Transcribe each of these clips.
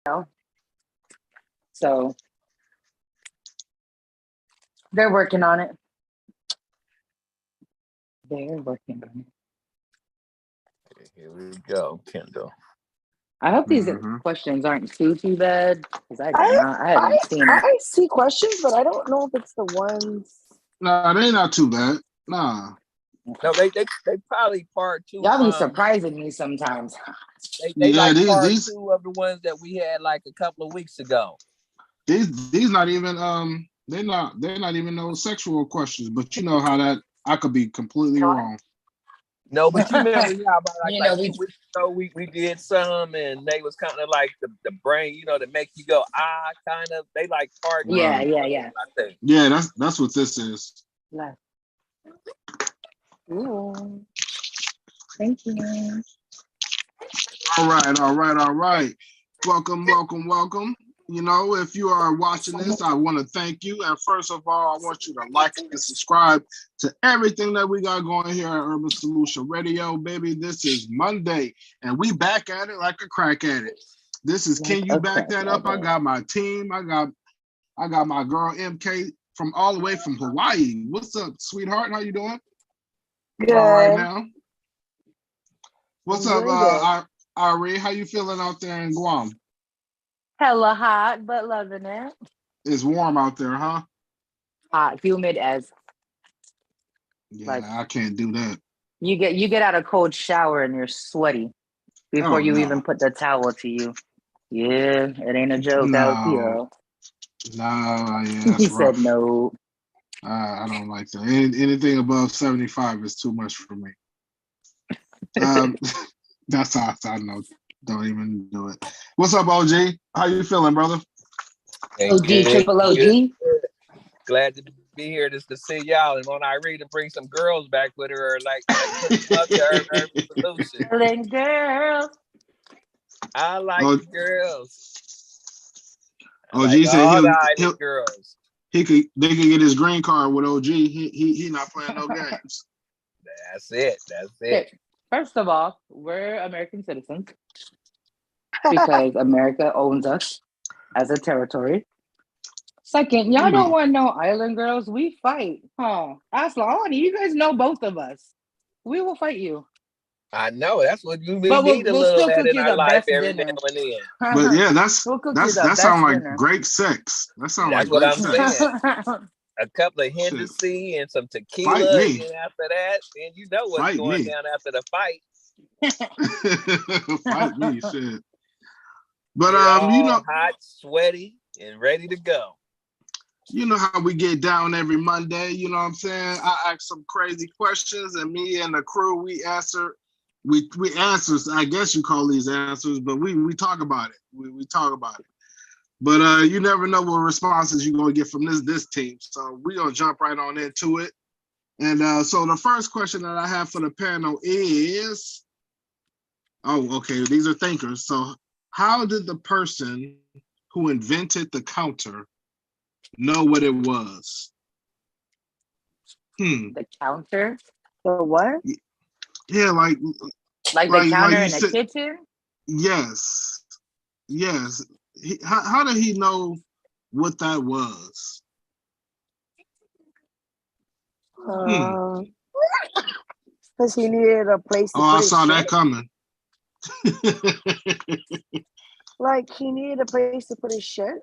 know. So they're working on it. They're working on it. Here we go, Kendall. I hope these questions aren't too bad because I haven't seen. I see questions, but I don't know if it's the ones. No, they not too bad. Nah. No, they probably part two. Y'all be surprising me sometimes. They like part two of the ones that we had like a couple of weeks ago. These not even they're not even no sexual questions, but you know how that I could be completely wrong. No, but you remember how about like 2 weeks ago we did some and they was kind of like the brain, you know, that make you go kind of. They like part. Yeah. I think. Yeah, that's what this is. Yeah. Ooh. Thank you. All right. Welcome. You know, if you are watching this, I want to thank you. And first of all, I want you to like and subscribe to everything that we got going here at Urban Solution Radio. Baby, this is Monday, and we back at it like a crack at it. This is Can You Back That Up? I got my team. I got my girl MK from all the way from Hawaii. What's up, sweetheart? How you doing? Good. All right now. What's up, Ari? How you feeling out there in Guam? Hella hot, but loving it. It's warm out there, huh? Hot, humid as. Yeah, I can't do that. You get out a cold shower and you're sweaty before you even put the towel to you. Yeah, it ain't a joke out here. No, yeah, he rough. said no. I don't like that. Anything above 75 is too much for me. That's how I know. Don't even do it. What's up, OG? How you feeling, brother? OG, triple OG. Glad to be here just to see y'all and want Irene to bring some girls back with her, like put them up to Urban Solution. Girls. I like girls. OG said girls. They could get his green card with OG. He not playing no games. That's it. First of all, we're American citizens because America owns us as a territory. Second, y'all don't want no island girls. We fight. Huh? Ask Lonnie. You guys know both of us. We will fight you. I know. That's what we need a little bit in our life every now and then. But yeah, that sounds like great sex. That's what I'm saying. A couple of Hennessy and some tequila, and after that, then you know what's going down after the fight. Fight me, shit. But you know, hot, sweaty, and ready to go. You know how we get down every Monday. You know what I'm saying? I ask some crazy questions, and me and the crew we answer. We answers. I guess you call these answers, but we talk about it. We talk about it. But you never know what responses you're gonna get from this team. So we're gonna jump right on into it. And so the first question that I have for the panel is, okay, these are thinkers. So how did the person who invented the counter know what it was? The counter? The what? Yeah, like the counter in the kitchen? Yes. How did he know what that was? Because he needed a place to put I saw that coming. Like he needed a place to put his shit?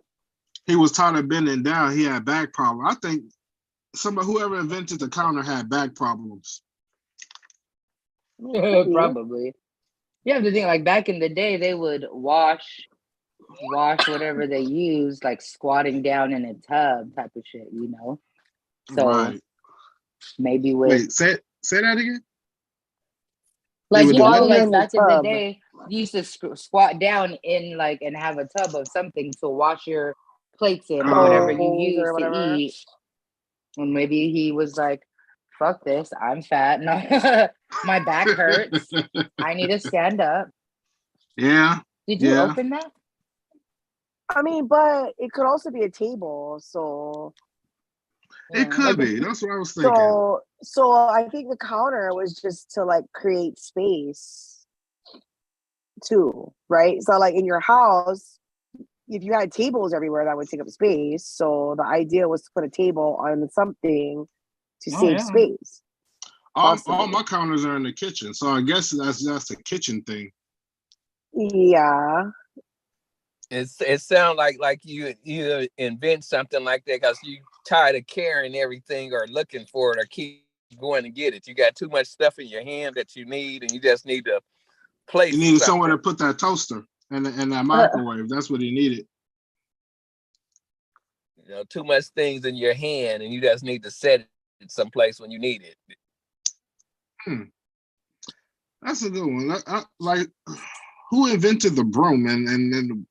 He was tired of bending down. He had back problems. I think whoever invented the counter had back problems. Probably. You have to think, like back in the day, they would wash whatever they used, like squatting down in a tub type of shit, you know? So maybe Wait, say that again? Like, you know, like back in the day, you used to squat down in like and have a tub of something to wash your plates in or whatever you use to eat. And maybe he was like, fuck this, I'm fat. No, my back hurts. I need to stand up. Yeah. Did you open that? I mean, but it could also be a table, so it could be. That's what I was thinking. So I think the counter was just to like create space too, right? So like in your house, if you had tables everywhere, that would take up space. So the idea was to put a table on something to save space. All my counters are in the kitchen, so I guess that's a kitchen thing. Yeah. It sounds like you invent something like that because you tired of carrying everything or looking for it or keep going to get it. You got too much stuff in your hand that you need, and you just need to place. You needed somewhere to put that toaster and that microwave. That's what he needed. You know, too much things in your hand, and you just need to set it someplace when you need it. That's a good one. Like, who invented the broom and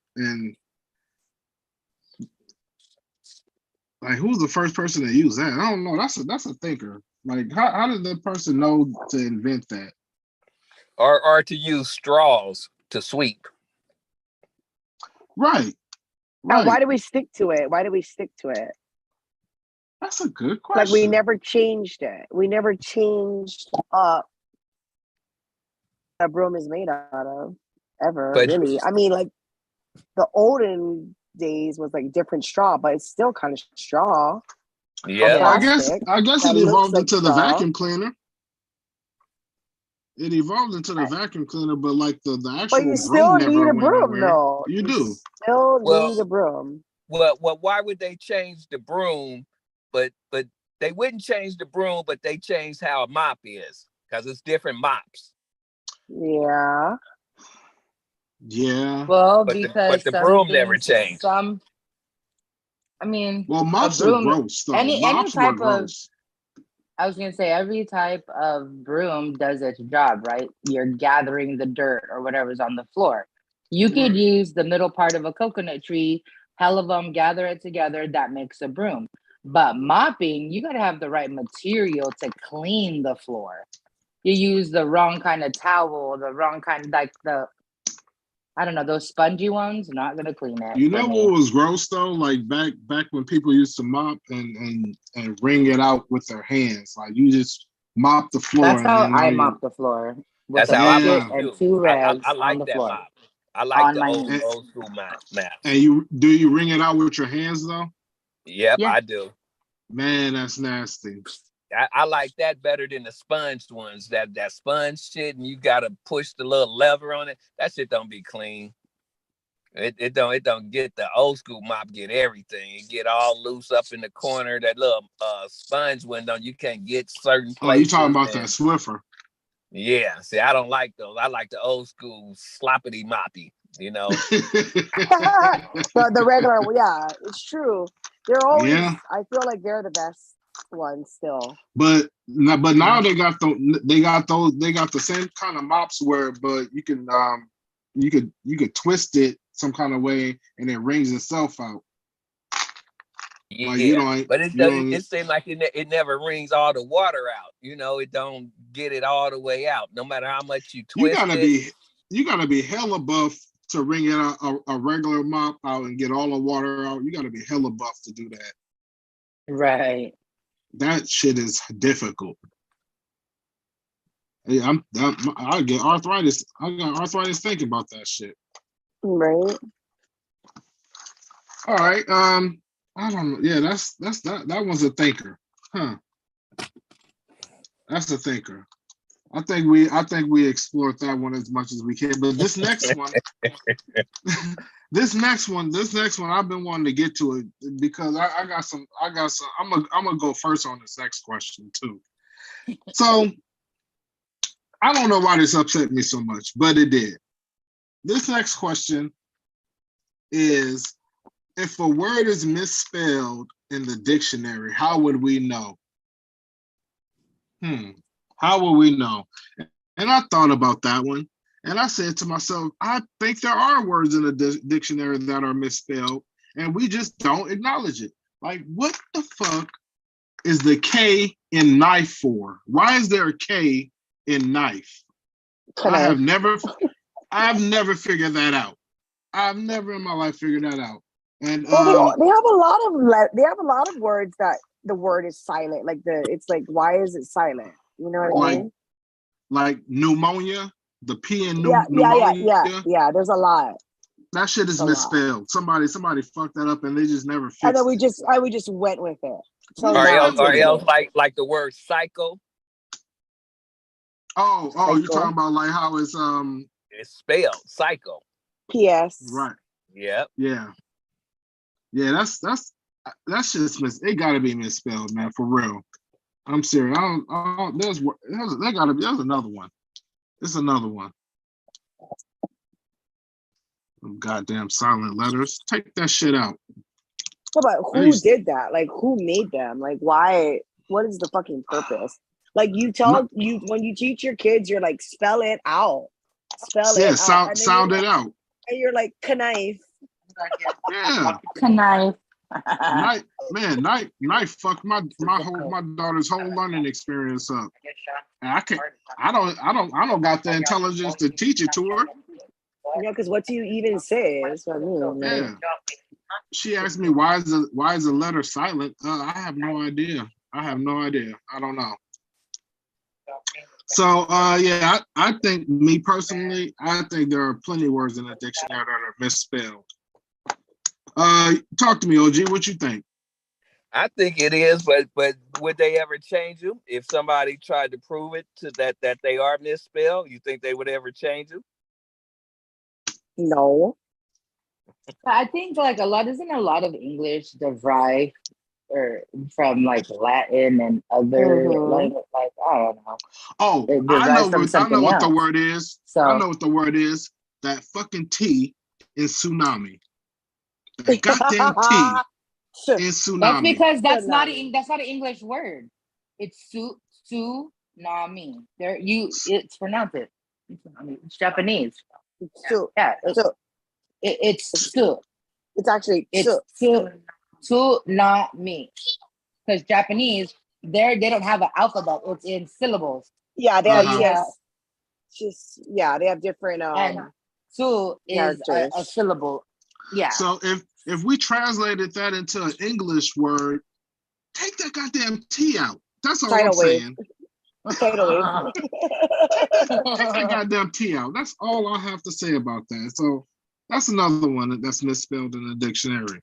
like who's the first person to use that? I don't know. That's a thinker. Like, how did the person know to invent that? Or to use straws to sweep. Right. Now, why do we stick to it? That's a good question. Like, we never changed it. We never changed up a broom is made out of, ever, really. I mean, like, the olden days was like different straw, but it's still kind of straw. Yeah. I guess it evolved into the vacuum cleaner. It evolved into the vacuum cleaner, but like the actual broom still need a broom, though. You do still need a broom. Well, why would they change the broom? But they wouldn't change the broom, but they changed how a mop is because it's different mops. Yeah. Well, but because the broom never changed. Mops are gross. Though. Any type of. I was gonna say every type of broom does its job, right? You're gathering the dirt or whatever's on the floor. You could use the middle part of a coconut tree, hell of them, gather it together. That makes a broom. But mopping, you gotta have the right material to clean the floor. You use the wrong kind of towel, the wrong kind, like I don't know, those spongy ones, not gonna clean it. You know what was gross though? Like back when people used to mop and wring it out with their hands. Like you just mop the floor. That's how I mop the floor. That's how I mop and 2 rags I like on the that floor. mop. I like the old school map. And you wring it out with your hands though? Yep, yeah. I do. Man, that's nasty. I like that better than the sponged ones. That sponge shit, and you gotta push the little lever on it. That shit don't be clean. It don't get the old school mop. Get everything. It get all loose up in the corner. That little sponge window, you can't get certain places. Oh, you talking about that Swiffer? Yeah. See, I don't like those. I like the old school sloppity moppy. You know. the regular, yeah, it's true. They're always. Yeah. I feel like they're the best ones still. But now they got the same kind of mops but you can you could twist it some kind of way and it wrings itself out. Yeah, like, but it seems like it never wrings all the water out. You know, it don't get it all the way out. No matter how much you twist you gotta be hella buff to wring it out, a regular mop out and get all the water out. You gotta be hella buff to do that. Right. That shit is difficult. Yeah, I get arthritis. I got arthritis thinking about that shit. Right. All right. I don't know. Yeah, that one's a thinker. Huh. That's a thinker. I think we explored that one as much as we can. But this next one, this next one, I've been wanting to get to it because I got some. I'm gonna go first on this next question too. So I don't know why this upset me so much, but it did. This next question is: if a word is misspelled in the dictionary, how would we know? How will we know? And I thought about that one. And I said to myself, I think there are words in the dictionary that are misspelled, and we just don't acknowledge it. Like, what the fuck is the K in knife for? Why is there a K in knife? I've never figured that out. I've never in my life figured that out. And they have a lot of words that the word is silent. Like it's like, why is it silent? You know what I mean? Like pneumonia, the P in pneumonia. Yeah. There's a lot. That shit is misspelled. Somebody fucked that up and they just never fixed it. And then we just went with it. So or else like the word psycho. Oh, you're talking about like how it's spelled psycho. P.S. Right. Yep. Yeah. That's just it gotta be misspelled, man, for real. I'm serious. There's another one. It's another one. Goddamn silent letters. Take that shit out. But who did that? Like, who made them? Like, why? What is the fucking purpose? Like, when you teach your kids, you're like, spell it out. Sound it out. And you're like, knife. Yeah. Knife. Knife fucked my daughter's whole learning experience up. And I don't got the intelligence to teach it to her. Yeah, because what do you even say? That's what I mean. Yeah. She asked me why is the letter silent? I have no idea. I don't know. So I think me personally, I think there are plenty of words in the dictionary that are misspelled. Talk to me, OG. What you think? I think it is, but would they ever change them if somebody tried to prove it to that they are misspelled? You think they would ever change them? No. I think like a lot of English derived from like Latin and other language, like I don't know. Oh, I know what the word is. So I know what the word is. That fucking T in tsunami. That goddamn T in tsunami. That's because that's not an English word. It's tsunami. It's pronounced it. It's Japanese. It's actually tsunami. Because Japanese, they don't have an alphabet. It's in syllables. Yeah, they have they have different and two is a syllable. Yeah. So if we translated that into an English word, take that goddamn T out. That's all I'm saying. Take that goddamn T out. That's all I have to say about that. So that's another one that's misspelled in the dictionary.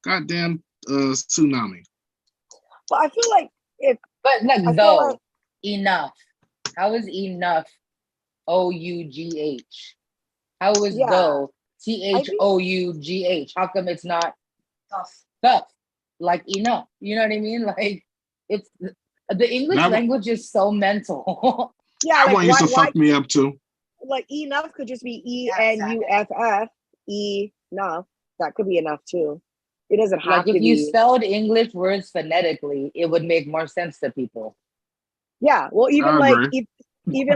Goddamn tsunami. Well, I feel like enough. How is enough? OUGH. How is though? THOUGH. How come it's not stuff? Like enough. You know what I mean? Like it's the English language is so mental. Yeah, that one used to fuck me up too. Like enough could just be ENUFF. Enough. That could be enough too. It doesn't have to be. If you spelled English words phonetically, it would make more sense to people. Yeah. Well, even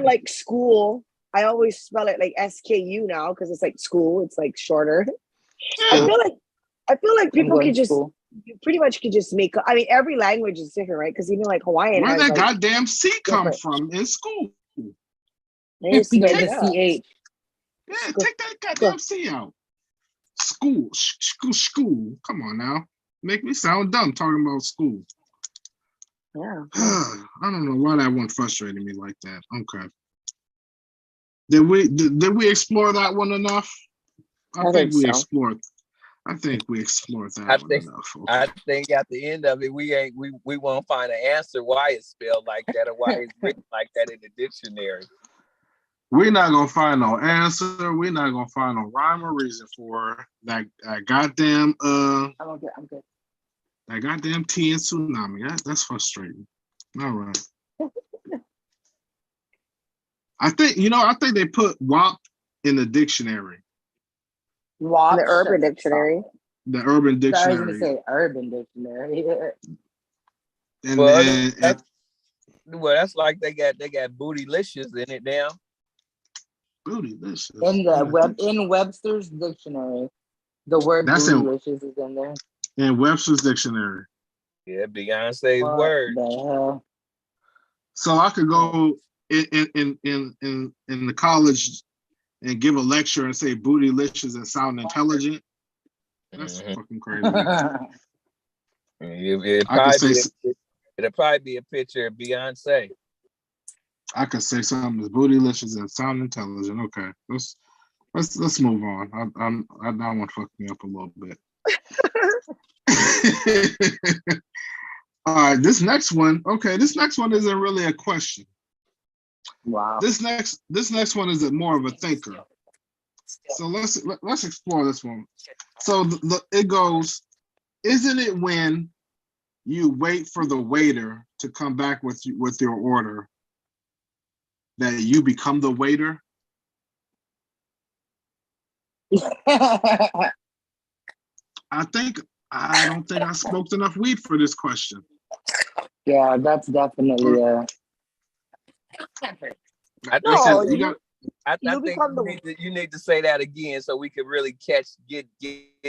like school, I always spell it like SKU now because it's like school. It's like shorter. I feel like people can just you pretty much could just make. I mean, every language is different, right? Because even like Hawaiian. Where that goddamn C come from in school? The CH. Yeah, take that goddamn C out. School. Come on now. Make me sound dumb talking about school. Yeah. I don't know why that one frustrated me like that. Okay. Did we explore that one enough? I think we explored that one enough. Okay. I think at the end of it, we won't find an answer why it's spelled like that or why it's written like that in the dictionary. We're not gonna find no answer. We're not gonna find no rhyme or reason for that goddamn I'm good. That goddamn T in tsunami. That's frustrating. All right. I think they put WAP in the dictionary. WAP, the Urban Dictionary. The Urban Dictionary. I was gonna say Urban Dictionary. That's like they got bootylicious in it now. Bootylicious. In Webster's dictionary, the word bootylicious is in there. In Webster's dictionary. Yeah, Beyonce's word. The hell? So I could go in the college and give a lecture and say bootylicious and sound intelligent. That's fucking crazy. It'll probably be a picture of Beyonce. I could say something that's bootylicious and sound intelligent. Okay, let's Let's move on. I that one fucked me up a little bit. All right, this next one. Okay, this next one isn't really a question. Wow. This next one is more of a thinker. So let's explore this one. So it goes, isn't it when you wait for the waiter to come back with your order that you become the waiter? I don't think I smoked enough weed for this question. Yeah, that's definitely I think you need to say that again so we can really get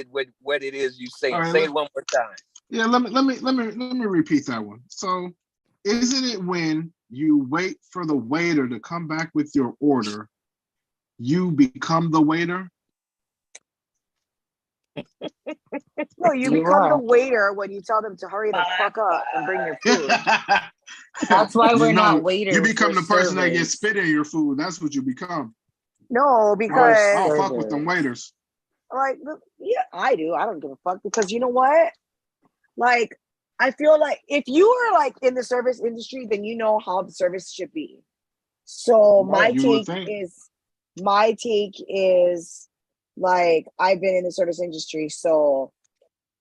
what it is you say. Right, say it one more time. Yeah, let me repeat that one. So, isn't it when you wait for the waiter to come back with your order, you become the waiter? No, you become the waiter when you tell them to hurry the fuck up and bring your food. That's why we're not waiters. You become the person that gets spit in your food. That's what you become. No, because I don't fuck with them waiters. Like, yeah, I do. I don't give a fuck because you know what? Like, I feel like if you are like in the service industry, then you know how the service should be. So my take is like, I've been in the service industry, so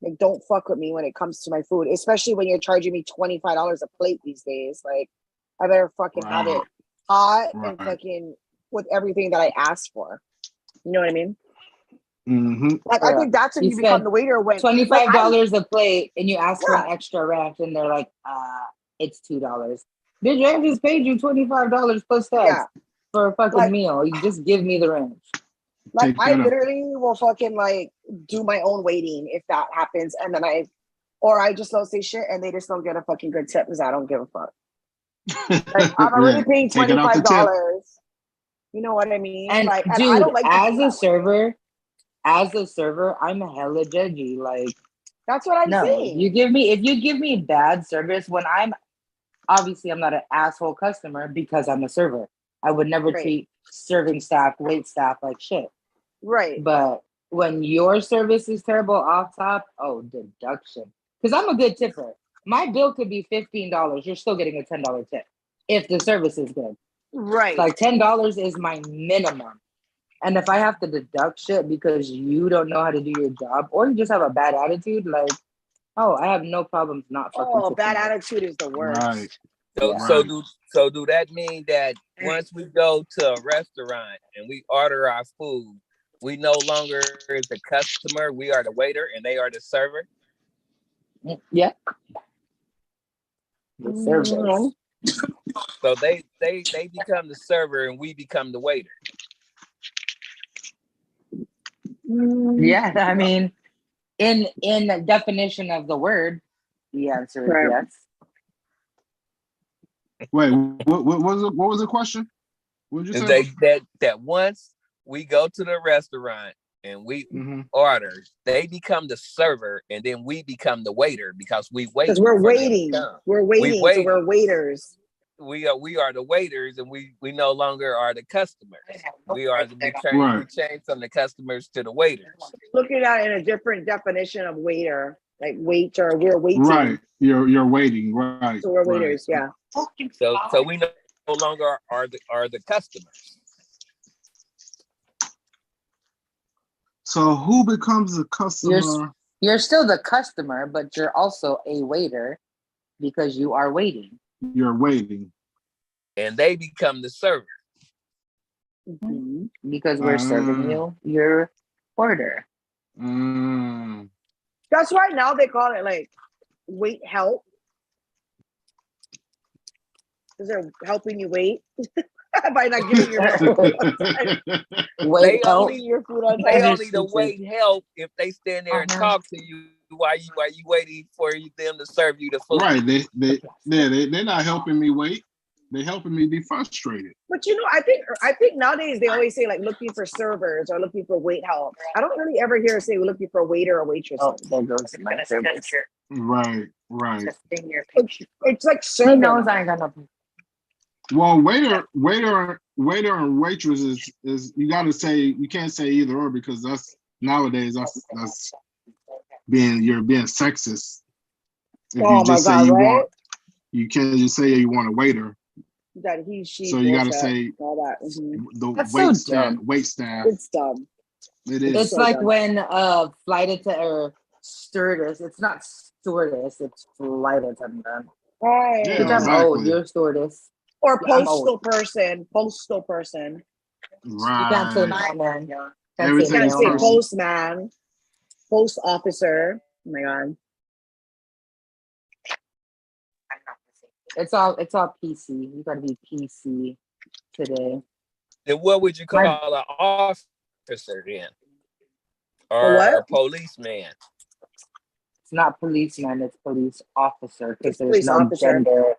like, don't fuck with me when it comes to my food, especially when you're charging me $25 a plate these days. Like, I better fucking have it hot and fucking with everything that I asked for. You know what I mean? Mm-hmm. Like, I think that's when you become the waiter. When $25 a plate and you ask for an extra ranch, and they're like, it's $2. Bitch, I just paid you $25 plus tax for a fucking meal. You just give me the ranch. Like, I literally will fucking like do my own waiting if that happens, and then I just don't say shit, and they just don't get a fucking good tip because I don't give a fuck. Like, I'm already paying $25. You know what I mean? And like, dude, and I don't like as a server, I'm hella judgy. Like, that's what I'm saying. If you give me bad service when I'm not an asshole customer because I'm a server. I would never treat serving staff, wait staff like shit. Right. But when your service is terrible off top, deduction. Because I'm a good tipper. My bill could be $15. You're still getting a $10 tip if the service is good. Right. Like $10 is my minimum. And if I have to deduct shit because you don't know how to do your job or you just have a bad attitude, like, I have no problems not fucking. Bad attitude is the worst. Right. So do that mean that once we go to a restaurant and we order our food, we no longer is the customer, we are the waiter and they are the server? Yeah. The server. So they become the server and we become the waiter. Yeah, I mean, in the definition of the word, the answer is yes. Wait, what was the question? What did you say? That once we go to the restaurant and we order, they become the server and then we become the waiter because we wait. Because we're waiting. We're waiting. So we're waiters. We are the waiters and we no longer are the customers. We change from the customers to the waiters. Looking at it in a different definition of waiter, like waiter, we're waiting. Right. You're waiting, right. So we're waiters, yeah. So we no longer are the customers. So who becomes the customer? You're still the customer, but you're also a waiter because you are waiting. You're waiting. And they become the server. Mm-hmm. Because we're serving you your order. That's why now they call it like wait help. Because they're helping you wait. By not giving your food wait help. Your food on they only the wait help if they stand there and talk to you while you waiting for them to serve you the food. Right. They're not helping me wait. They're helping me be frustrated. But you know, I think nowadays they always say like looking for servers or looking for wait help. I don't really ever hear say we're looking for a waiter or waitress. There goes my service. Right. It's like serving. He knows I ain't got nothing. Well, waiter waiter and waitress is you gotta say, you can't say either or, because that's nowadays that's you're being sexist. If you just say you want, you can't just say you want a waiter. That he, she. So you gotta say all that. The That's wait so staff. dumb. Wait staff. It's dumb. It is. It's so like dumb. when flight attendant or stewardess. It's not stewardess. It's flight attendant. Right. Yeah, Which I'm exactly. old. You're a stewardess. Or Yeah, I'm postal old. person. Postal person. Right. You can't say mailman. You Everything's can't say personal. postman. Post officer. Oh my god. It's all PC. You gotta be PC today. Then what would you call an officer then? Or a policeman? It's not policeman, it's police officer, because there's police no officer. gender.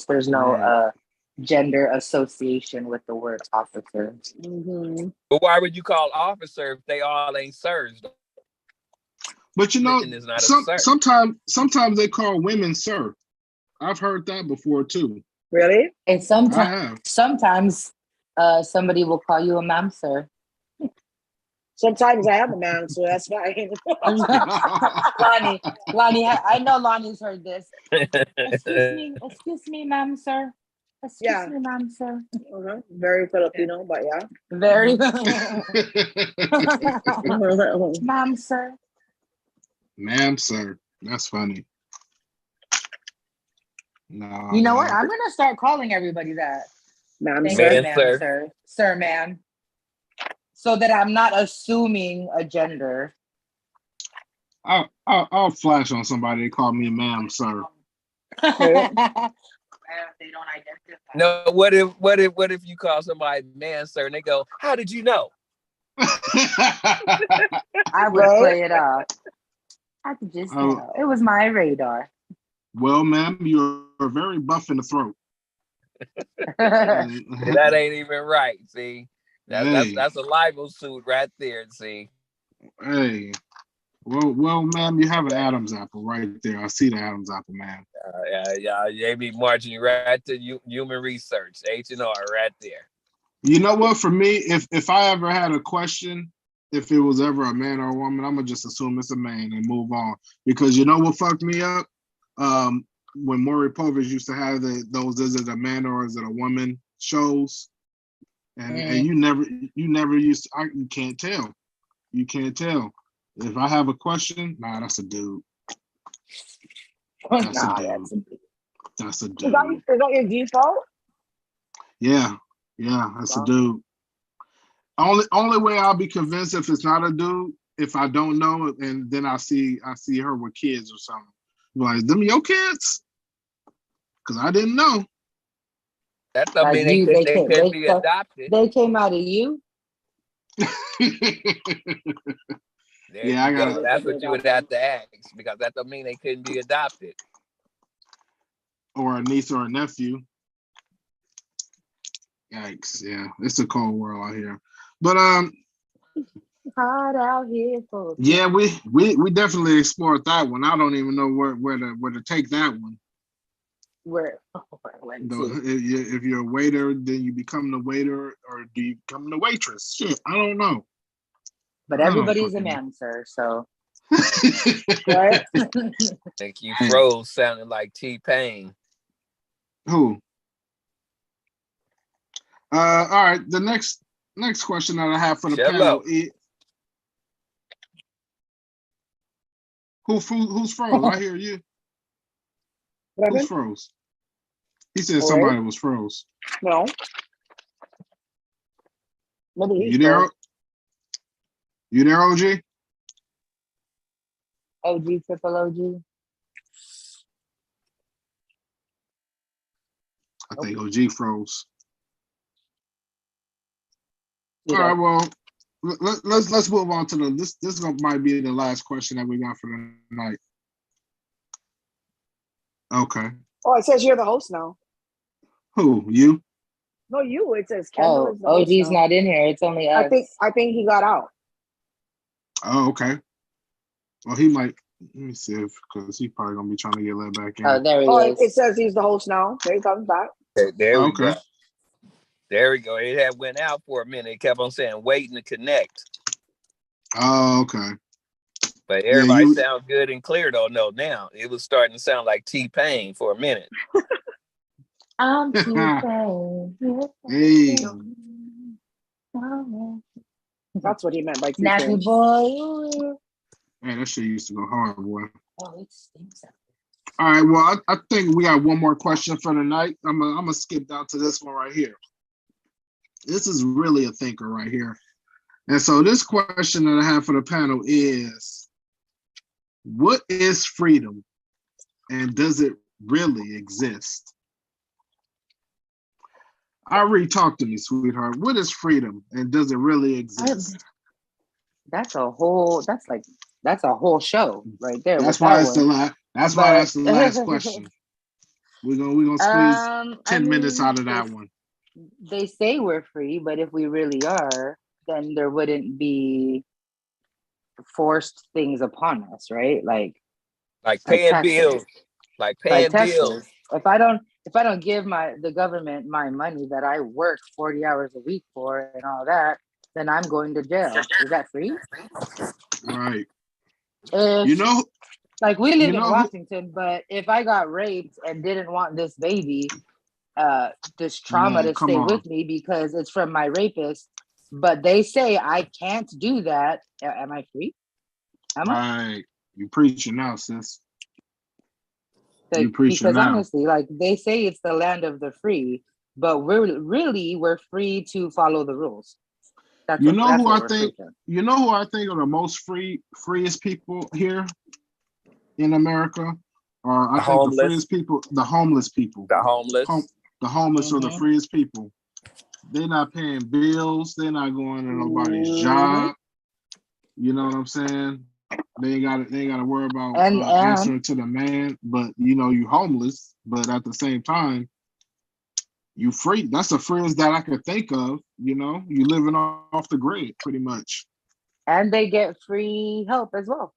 There's no gender association with the word officer. Mm-hmm. But why would you call officer if they all ain't sirs? But you know, sometimes they call women sir. I've heard that before too. Really? And sometimes somebody will call you a ma'am, sir. Sometimes I am a man, so that's fine. Lonnie, I know Lonnie's heard this. Excuse me, ma'am, sir. Excuse me, ma'am, sir. Very Filipino, but yeah. Very. Ma'am, sir. Ma'am, sir. That's funny. No. You know what? I'm gonna start calling everybody that. Ma'am, sir. Sir, ma'am. So that I'm not assuming a gender. I'll flash on somebody. They call me ma'am, sir. They don't identify. No, what if you call somebody man, sir, and they go, "How did you know?" I would play it off. I could just know. It was my radar. Well, ma'am, you're very buff in the throat. That ain't even right. See, that's a libel suit right there. See. Hey, well, ma'am, you have an Adam's apple right there. I see the Adam's apple, man. Yeah, they be marching right to human research, H&R, right there. You know what? For me, if I ever had a question, if it was ever a man or a woman, I'm gonna just assume it's a man and move on. Because you know what fucked me up? When Maury Povich used to have those "Is it a man or is it a woman" shows, and you never used to, you can't tell. You can't tell. If I have a question, nah, that's a dude. That's a dude. That's a dude. Is that your default? Yeah, that's a dude. Only way I'll be convinced if it's not a dude, if I don't know it, and then I see her with kids or something. Like, them your kids? Because I didn't know. That don't mean they could be adopted. They came out of you? Yeah, I got. That's what you would have to ask, because that don't mean they couldn't be adopted. Or a niece or a nephew. Yikes! Yeah, it's a cold world out here. But hot out here for. Yeah, we definitely explored that one. I don't even know where to take that one. If you're a waiter, then you become the waiter, or do you become the waitress? Shit, I don't know. But everybody's a man, sir. So. Right? Think you froze, sounding like T-Pain. Who? All right. The next question that I have for the panel is, who's froze? I hear you. Who's froze? He said somebody was froze. No. You there? You there, OG? OG, triple OG. I think OG froze. All right, well, let's move on to this might be the last question that we got for the night. Okay. Oh, it says you're the host now. Who? You? No, you. It says Kendall is the host OG's now. not in here. It's only us. I think he got out. Oh, okay. Well, he might. Let me see because he's probably gonna be trying to get let back in. Oh, there he is. It says he's the host now. There he comes back. There we go. There we go. It had went out for a minute. It kept on saying waiting to connect. Oh, okay. But everybody sounds good and clear though. No, now it was starting to sound like T-Pain for a minute. I'm T-Pain. Hey. That's what he meant by Nappy T-Pain. boy. Man, that shit used to go hard, boy. Oh, it stinks. All right, well, I think we got one more question for the night. I'm gonna skip down to this one right here. This is really a thinker right here. And so this question that I have for the panel is, what is freedom and does it really exist? Ari, talk to me, sweetheart. What is freedom and does it really exist? That's a whole show right there. That's why it's the last. That's why that's the last question. We're gonna squeeze 10 minutes out of that one. They say we're free, but if we really are, then there wouldn't be forced things upon us, right? Like paying bills. Like paying bills. If I don't give the government my money that I work 40 hours a week for and all that, then I'm going to jail. Is that free? Right. Like we live in Washington, but if I got raped and didn't want this baby, this trauma to stay with me because it's from my rapist, but they say I can't do that, am I free? Right. You preaching now, sis. Because honestly, like they say it's the land of the free, but we're free to follow the rules. You know who I think are the most freest people here in America? Or I think the freest people, the homeless people. The homeless. The homeless are the freest people. They're not paying bills. They're not going to nobody's job. You know what I'm saying? They ain't got to worry about answering to the man. But you homeless. But at the same time, you free. That's the freest that I could think of. You living off the grid pretty much. And they get free help as well.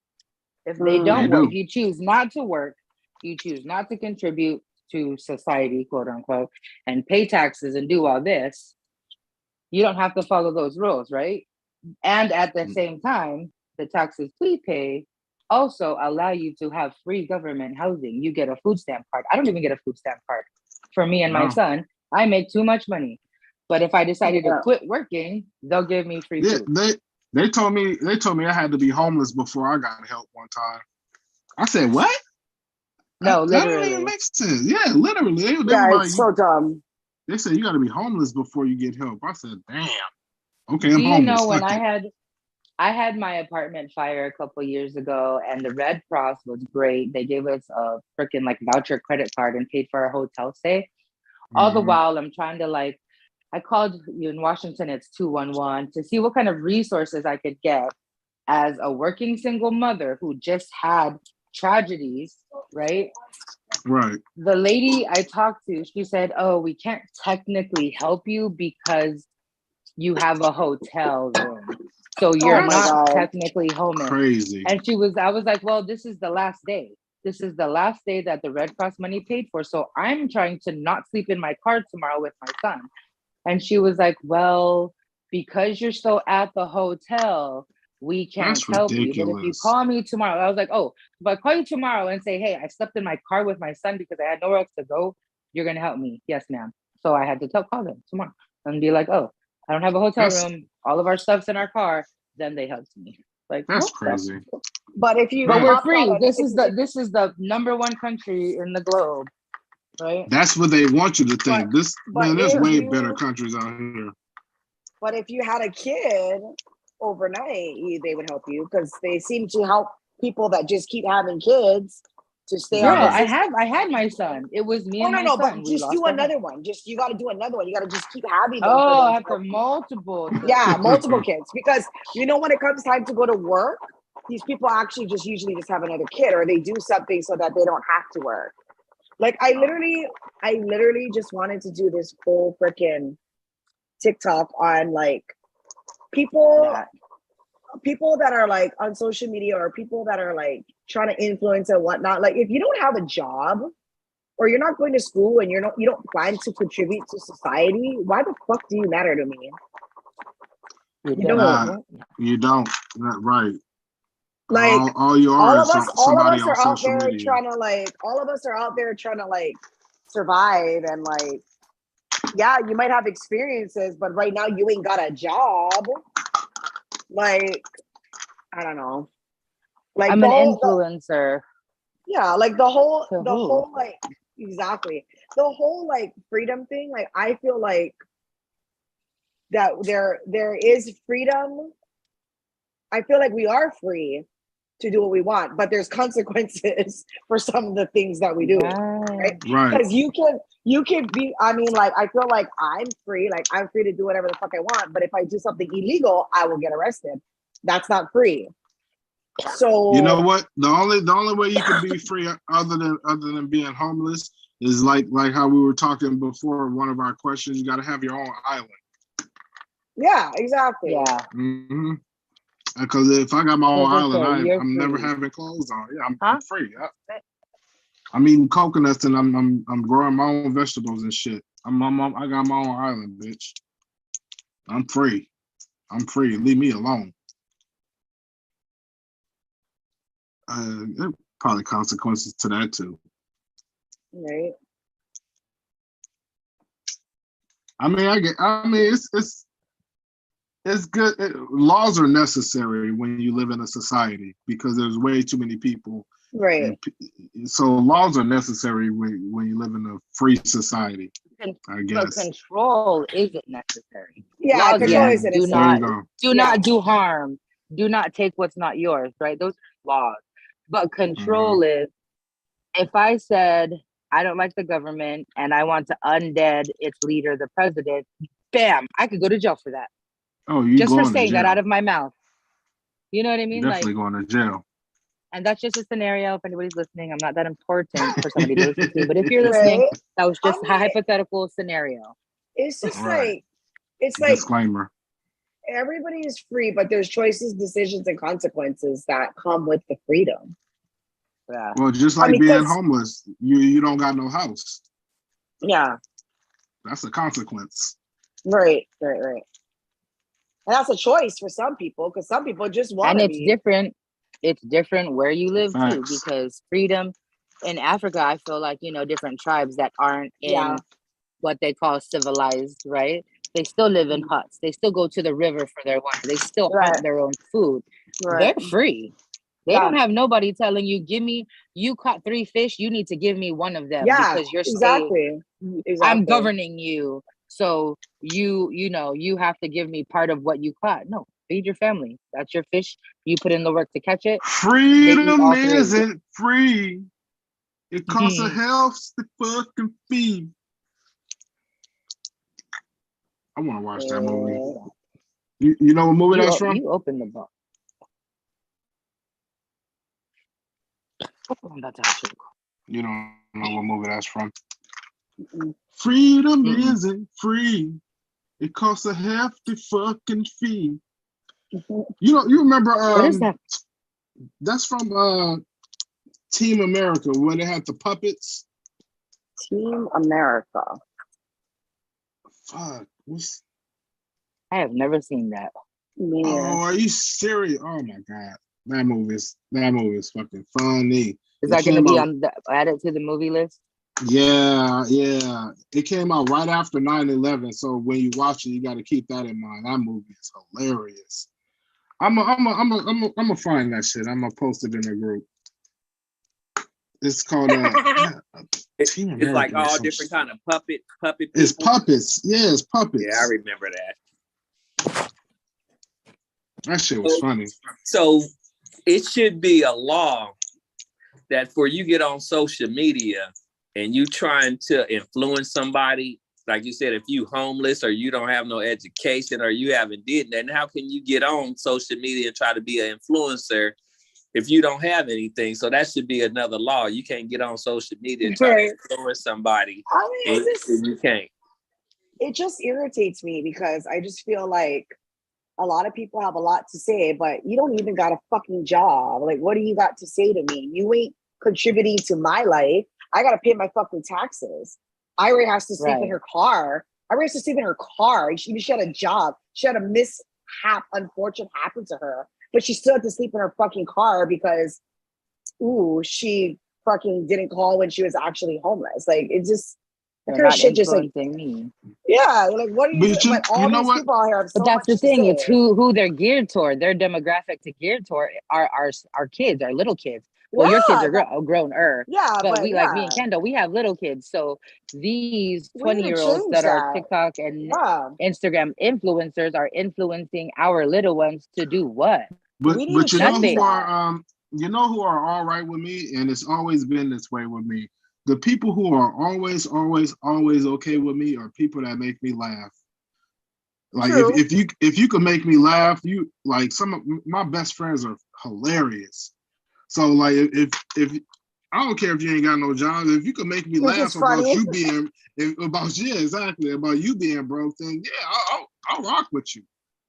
If they don't work, if you choose not to work, you choose not to contribute to society, quote unquote, and pay taxes and do all this, you don't have to follow those rules, right? And at the same time, the taxes we pay also allow you to have free government housing. You get a food stamp card. I don't even get a food stamp card. For me and my son, I make too much money. But if I decided to quit working, they'll give me free food. They told me I had to be homeless before I got help one time. I said, what? No, literally. That don't even make sense. Yeah, literally. It's so dumb. They said you got to be homeless before you get help. I said, damn. Okay, I'm homeless. When I had my apartment fire a couple years ago, and the Red Cross was great. They gave us a freaking voucher credit card and paid for our hotel stay. All the while, I'm trying to I called you in Washington. It's 211 to see what kind of resources I could get as a working single mother who just had tragedies, right? Right. The lady I talked to, she said, "Oh, we can't technically help you because you have a hotel room. So you're not technically homeless." Crazy. And I was like, well, this is the last day. This is the last day that the Red Cross money paid for. So I'm trying to not sleep in my car tomorrow with my son. And she was like, well, because you're still at the hotel, we can't help you. But if you call me tomorrow, I was like, oh, if I call you tomorrow and say, hey, I slept in my car with my son because I had nowhere else to go, you're going to help me. Yes, ma'am. So I had to call them tomorrow and be like, oh, I don't have a hotel room. All of our stuff's in our car. Then they helped me. That's crazy. But we're free. This is the number one country in the globe. Right. That's what they want you to think. There's way better countries out here. But if you had a kid overnight, they would help you because they seem to help people that just keep having kids to stay on. I had my son. It was me and my son. But just do another one. You got to do another one. You got to just keep having them. After multiple. Yeah, multiple kids. Because when it comes time to go to work, these people actually usually just have another kid, or they do something so that they don't have to work. I literally just wanted to do this whole freaking TikTok on people that are on social media, or people that are trying to influence and whatnot. If you don't have a job, or you're not going to school and you don't plan to contribute to society, why the fuck do you matter to me? You don't. You don't. Not right. Like all you are is somebody on are out social there media. All of us are out there trying to like survive and like, yeah, you might have experiences, but right now you ain't got a job. Like, I don't know. Like I'm an influencer. Yeah, like the whole like exactly the whole like freedom thing. Like I feel like that there is freedom. I feel like we are free to do what we want, but there's consequences for some of the things that we do, right? Because you can be. I mean, like I feel like I'm free to do whatever the fuck I want, but if I do something illegal, I will get arrested. That's not free. So you know what? The only way you can be free other than being homeless is like how we were talking before. One of our questions: you got to have your own island. Yeah, exactly. Yeah. Mm-hmm. Because if I got my own island, I'm never having clothes on. Yeah, I'm free. I'm eating coconuts and I'm growing my own vegetables and shit. I got my own island, bitch. I'm free. Leave me alone. There probably consequences to that too. Right. I mean, it's good. Laws are necessary when you live in a society because there's way too many people. Right. So laws are necessary when you live in a free society. I guess. But control isn't necessary. Yeah, laws, control isn't necessary. Do not do harm. Do not take what's not yours. Right? Those are laws. But control is, if I said I don't like the government and I want to undead its leader, the president, bam, I could go to jail for that. Oh, you just for saying that out of my mouth. You know what I mean? You're definitely going to jail. And that's just a scenario. If anybody's listening, I'm not that important for somebody to listen to. But if you're listening, that was just a hypothetical scenario. It's just like disclaimer. Everybody is free, but there's choices, decisions, and consequences that come with the freedom. Yeah. Well, just like being homeless, you don't got no house. Yeah. That's a consequence. Right. And that's a choice for some people, because some people just want to be. Different. It's different where you live too, because freedom in Africa, I feel like, different tribes that aren't in what they call civilized, right? They still live in huts. They still go to the river for their water. They still hunt their own food. They're free. They don't have nobody telling you, you caught 3 fish, you need to give me one of them because you're exactly. I'm governing you. So you have to give me part of what you caught. No, feed your family. That's your fish. You put in the work to catch it. Freedom isn't free. It costs a house to fucking feed. I want to watch that movie. You know what movie that's from? You open the book. You don't know what movie that's from. Freedom isn't free. It costs a hefty fucking fee. You remember what is that? That's from Team America when they had the puppets. Team America. Fuck. I have never seen that. Yeah. Oh, are you serious? Oh my god. That movie is fucking funny. Is that going to be added to the movie list? Yeah. It came out right after 9/11, so when you watch it, you got to keep that in mind. That movie is hilarious. I'm gonna find that shit. I'm gonna post it in the group. It's called it's like all different kind of puppet people. It's puppets. Yeah, it's puppets. Yeah, I remember that. That shit was funny. So it should be a law that for you get on social media and you trying to influence somebody, like you said, if you homeless or you don't have no education or you haven't did that, how can you get on social media and try to be an influencer if you don't have anything? So that should be another law. You can't get on social media and try to influence somebody. And you can't. It just irritates me because I just feel like a lot of people have a lot to say, but you don't even got a fucking job. Like, what do you got to say to me? You ain't contributing to my life. I gotta pay my fucking taxes. Irie has to sleep in her car. Irie has to sleep in her car. She had a job. She had a unfortunate happen to her, but she still had to sleep in her fucking car because, she fucking didn't call when she was actually homeless. Like, it just, they're not shit just like me. Yeah, like what do you do? But all these people out here have so but that's much the thing. Say. It's who they're geared toward. Their demographic to geared toward our kids, our little kids. Well, your kids are grown-er. Yeah, but we like me and Kendall, we have little kids. So these 20-year-olds that are TikTok and Instagram influencers are influencing our little ones to do what? But you know who are who are all right with me, and it's always been this way with me. The people who are always okay with me are people that make me laugh. Like if you can make me laugh, you like some of my best friends are hilarious. So like if I don't care if you ain't got no job, if you can make me laugh about you being about you being broke, then I'll rock with you.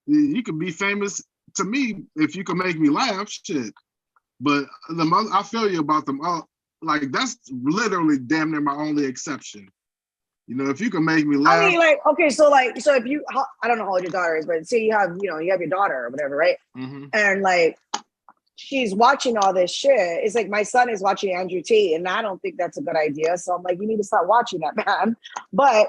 You can be famous to me if you can make me laugh, shit. But I feel you about them. Like that's literally damn near my only exception. You know, if you can make me laugh. I mean, like, okay, so if you, I don't know how old your daughter is, but say you have your daughter or whatever, right? Mm-hmm. And like, she's watching all this shit. It's like my son is watching Andrew Tate, and I don't think that's a good idea. So I'm like, you need to stop watching that, man. But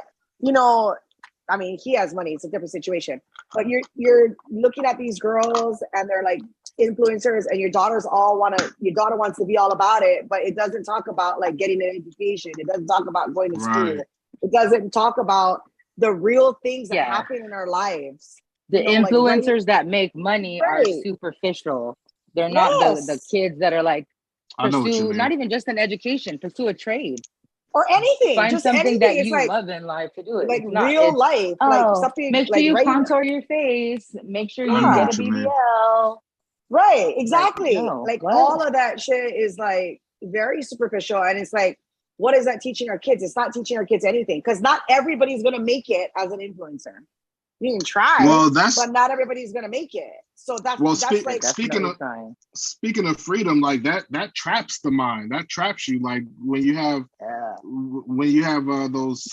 I mean, he has money; it's a different situation. But you're looking at these girls, and they're like influencers, and your daughter wants to be all about it, but it doesn't talk about like getting an education. It doesn't talk about going to school. It doesn't talk about the real things that happen in our lives. The influencers that make money are superficial. They're not the kids that are like pursue not even just an education, pursue a trade. Or anything. Find just something anything. that it's you like, love in life to do it. Like real life. Like something make sure like you contour your face. Make sure you get a BBL. Right, exactly. Like all of that shit is like very superficial. And it's like, what is that teaching our kids? It's not teaching our kids anything because not everybody's gonna make it as an influencer. You can try, but not everybody's gonna make it. So speaking of freedom, like that traps the mind. That traps you. Like when you have those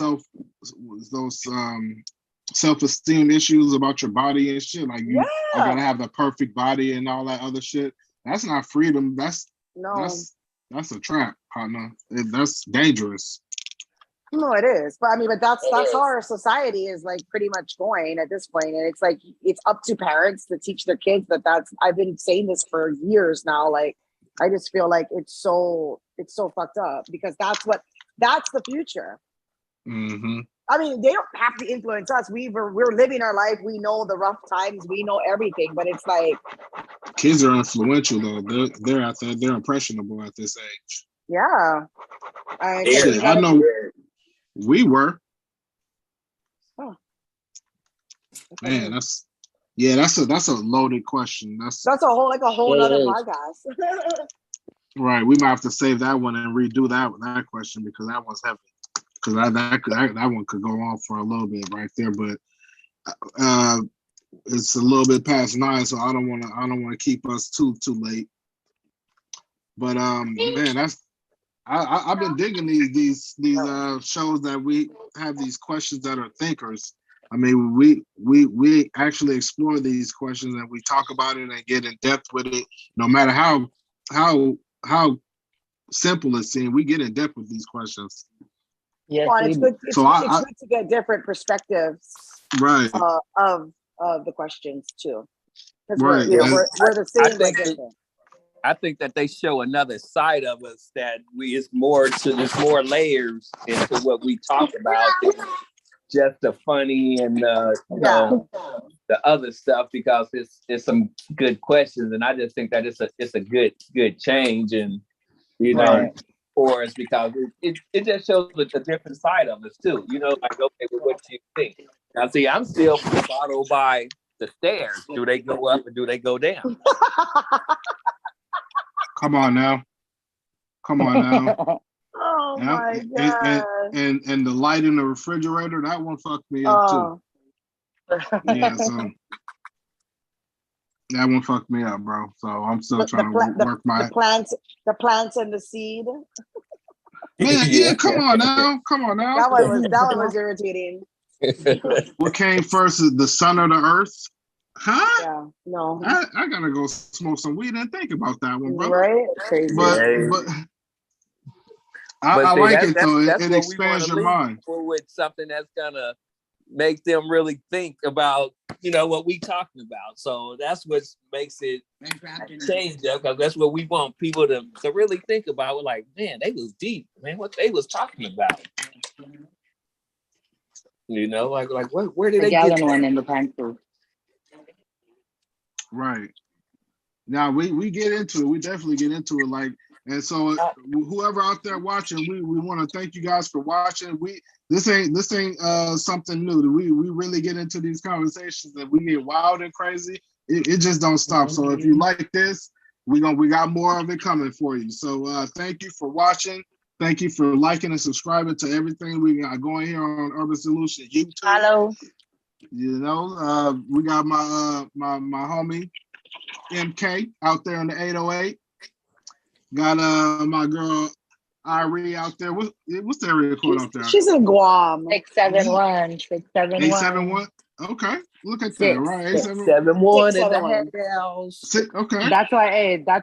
self-esteem issues about your body and shit. Like you are gonna have the perfect body and all that other shit. That's not freedom. That's a trap, partner. That's dangerous. No, it is. But I mean, that's how our society is like pretty much going at this point. And it's like it's up to parents to teach their kids I've been saying this for years now. Like I just feel like it's so fucked up because that's the future. Mm-hmm. I mean, they don't have to influence us. We're living our life. We know the rough times. We know everything. But it's like kids are influential though. They're out there. They're impressionable at this age. Yeah, I know. We were. Oh. Man, that's a loaded question. That's a whole other podcast. Right. We might have to save that one and redo that question because that one's heavy. Because that one could go on for a little bit right there, but it's a little bit past 9, so I don't want to keep us too late. But man, I've been digging these shows that we have these questions that are thinkers. I mean, we actually explore these questions and we talk about it and get in depth with it. No matter how simple it seems, we get in depth with these questions. Yes, well, it's good. It's good to get different perspectives, right, of the questions too. Right, we're the same. I think that they show another side of us that there's more layers into what we talk about than just the funny and the other stuff because it's some good questions and I just think that it's a good change and for us because it just shows a different side of us too. Like okay, well, what do you think? Now see, I'm still followed by the stairs. Do they go up or do they go down? Come on now. Oh my god! And the light in the refrigerator, that one fucked me up too. Yeah, so that one fucked me up, bro. So I'm still trying to work my the plants and the seed. Man, yeah, come on now. That one was irritating. What came first is the sun or the earth? Huh? Yeah, no. I gotta go smoke some weed and think about that one, bro. Right? Crazy. But I like it though. It expands your mind. With something that's gonna make them really think about, what we talking about. So that's what makes it change, because that's what we want people to really think about. We're like, man, they was deep, man. What they was talking about. Like what? Where did they get one in the pantry? Right. Now we get into it. We definitely get into it. Like, and so whoever out there watching, we want to thank you guys for watching. This ain't something new. We really get into these conversations and we get wild and crazy. It just don't stop. So if you like this, we got more of it coming for you. So thank you for watching. Thank you for liking and subscribing to everything we got going here on Urban Soulution YouTube. Hello. We got my homie MK out there in the 808. Got my girl Irie out there. What's the area code out there? She's in Guam. 671. 671. 871. Okay, look at that. Right, 871 in the house. Okay. That's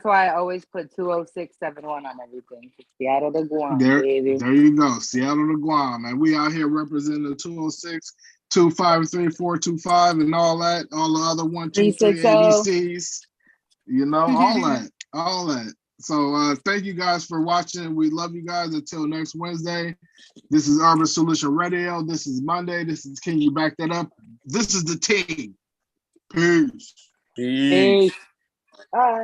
why I always put 20671 on everything. Seattle to Guam, baby. There you go. Seattle to Guam. And we out here representing the 206, 253, 425, and all that. All the other 123 ABCs. All that. So thank you guys for watching. We love you guys. Until next Wednesday. This is Urban Soulution Radio. This is Monday. This is Can You Back That Up? This is the team. Peace. Peace. Bye.